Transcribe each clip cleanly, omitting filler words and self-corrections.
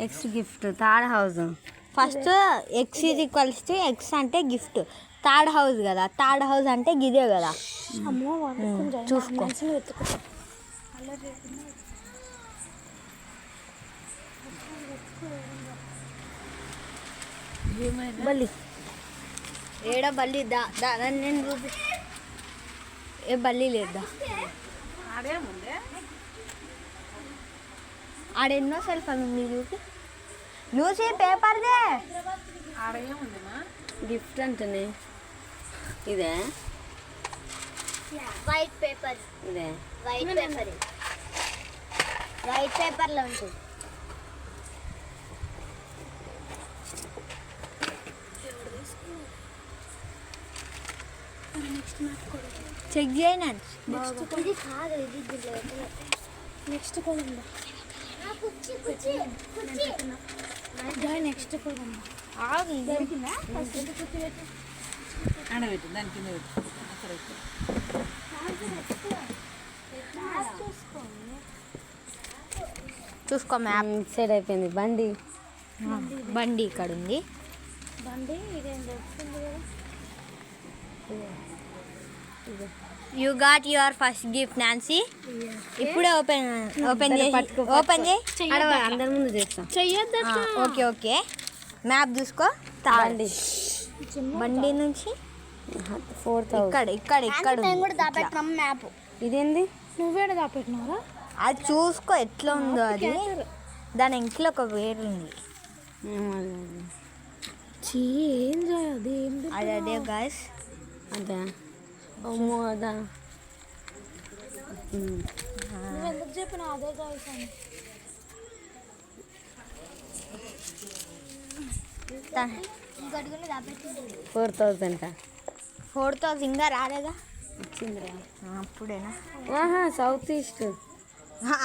X gift third house. First X is equals to X అంటే gift, third house కదా, third house అంటే గిదే కదా. చూసుకో బల్లి ఏడా బల్లి నేను చూపి ఏ బల్లి లేదా ఆడెన్నో సెల్ఫ్ ఉంది చూపి చూసి పేపర్దే గిఫ్ట్ అంటేనే ఇదే వైట్ పేపర్, ఇదే వైట్ పేపర్, వైట్ పేపర్లో ఉంటుంది. చెక్ చేయను. ఇది కాదు, ఇది నెక్స్ట్ కూడా నెక్స్ట్ కూడా చూసుకో మ్యాప్ సైడ్ అయిపోయింది. బండి బండి ఇక్కడ ఉంది. బండి ఇదేం దొరుకుతుంది కదా. You got your first gift Nancy. ఇప్పుడే ఓపెన్ చేయి. అందరి ముందు చేస్తాం. ఓకే ఓకే మ్యాప్ చూసుకో. బండి బండి నుంచి ఇక్కడ మ్యాప్. ఇదేంది నువ్వేడ దాపెట్టినారా? అది చూసుకో ఎట్లా ఉందో. అది దాని ఇంట్లో ఒక వేరు ఉంది. ఏం చేయదు అది అదే గాయస్. అదే అమ్మో అదా ఎందుకు చెప్పిన అదే గాయస్ అని. 4,000 ఇంకా రాలేదా? వచ్చిందిరా అప్పుడేనా? సౌత్ ఈస్ట్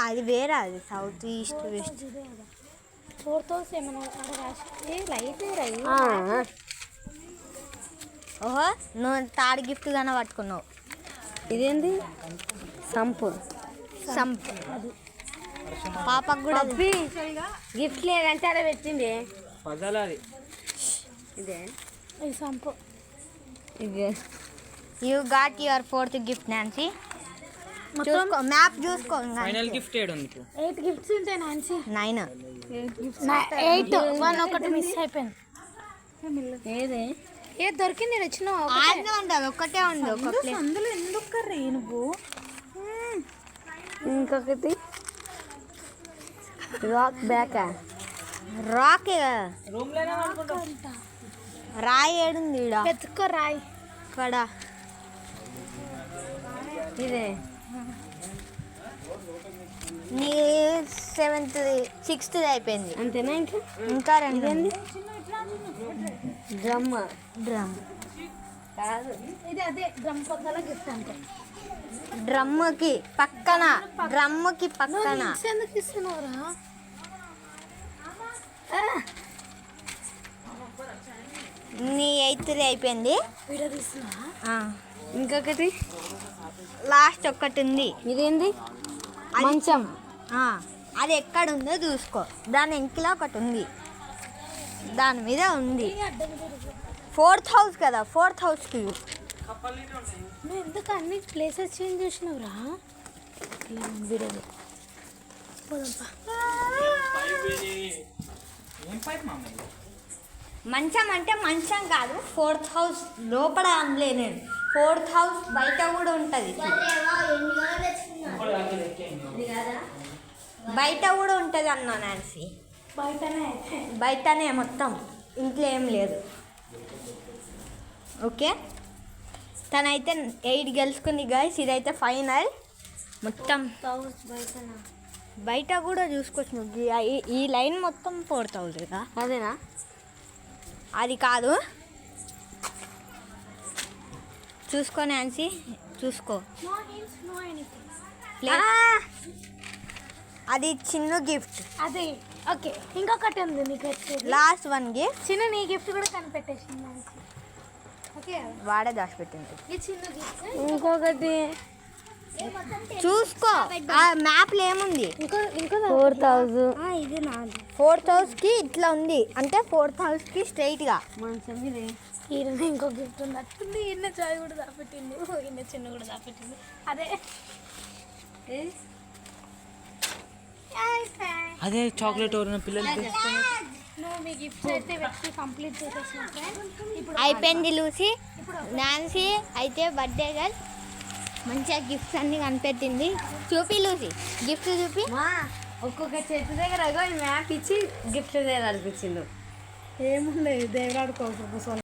అది వేరే, అది సౌత్ ఈస్ట్ వెస్ట్. 4,000 ఏమైనా లైట్. ఓహో నువ్వు థర్డ్ గిఫ్ట్ గానే పట్టుకున్నావు. ఇదేంది? సంపు పాపకు కూడా గిఫ్ట్ లేదంటే అలా పెట్టింది. ఇదే సంపు. You got your fourth gift Nancy. చూసుకో మ్యాప్ చూసుకో. ఫైనల్ గిఫ్ట్ ఏడు ఉంది. 8 గిఫ్ట్స్ ఉంటాయి నాన్సీ. 9 8 1 ఒకటి మిస్ అయిపోయింది. ఏ దొరికింది వచ్చిన ఉండదు, ఒక్కటే ఉంది. అందులో ఎందుకు కర్రీ నువ్వు? ఇంకొకటి రాక్ బ్యాక్. రాక్ రాయి ఏడుంది ఈడ. వెతుక్కో రాయి ఇక్కడ. ఇదే నీ 7th 6th అయిపోయింది అంతేనా? ఇంకా 2 డ్రమ్ కాదు, ఇది అదే డ్రమ్ పక్కన గిఫ్ట్ అంటే. డ్రమ్ముకి పక్కన ఎందుకు ఇస్తున్నావురా? నీ 8th అయిపోయింది. వీడియో తీస్తున్నా. ఇంకొకటి లాస్ట్ ఒక్కటి ఉంది. ఇదేంది? మంచం. అది ఎక్కడ ఉందో చూసుకో. దాని ఇంట్లో ఒకటి ఉంది, దాని మీద ఉంది. 4th హౌస్ కదా, 4th హౌస్కి. నువ్వు ఎందుకు అన్ని ప్లేసెస్ చేంజ్ చేసినావురా? మంచం అంటే మంచం కాదు, 4th హౌస్ లోపల అనలే నేను. 4th హౌస్ బయట కూడా ఉంటుంది. బయట కూడా ఉంటుంది అన్నా నాన్సీ. బయటనే మొత్తం, ఇంట్లో ఏం లేదు. ఓకే తనైతే 8 గెలుచుకుంది గాయస్. ఇదైతే ఫైనల్. మొత్తం బయట కూడా చూసుకోవచ్చు. ఈ లైన్ మొత్తం 4,000 కదా. అదేనా? అది కాదు, చూసుకో నాన్సీ, చూసుకో. అది చిన్న గిఫ్ట్. అదే ఓకే. ఇంకొకటి ఉంది నీకు లాస్ట్ 1 గిఫ్ట్. చిన్న నీ గిఫ్ట్ కూడా కనిపెట్టేసింది. ఓకే వాడే దాచిపెట్టింది. ఈ చిన్న గిఫ్ట్. ఇంకొకటి చూసుకో ఆ మ్యాప్లో ఏముంది. ఇంకా 4000. ఇది నాది 4000కి ఇట్లా ఉంది అంటే 4000కి స్ట్రైట్గా. మంచం ఇది. ఈయన ఇంకో గిఫ్ట్ ఉన్నట్టుంది. ఈయన చాయ్ కూడా దాపెట్టిండు, ఈయన చిన్న కూడా దాపెట్టిండు. అదే అదే చాక్లెట్ ఎవరైనా పిల్లలకి నువ్వు మీ గిఫ్ట్స్ అయితే వ్యక్తి కంప్లీట్ చేసేసిన ఫ్రెండ్. ఇప్పుడు అయిపోయింది లూసి. నాన్సీ అయితే బర్త్డే గర్ల్ మంచిగా గిఫ్ట్స్ అన్నీ కనిపెట్టింది. చూపి లూసి, గిఫ్ట్ చూపి. మా ఒక్కొక్క చేతి దగ్గర మ్యాప్ ఇచ్చి గిఫ్ట్ అనిపించిండు. ఏముండదు దేవుడు ఆడుకోవచ్చు.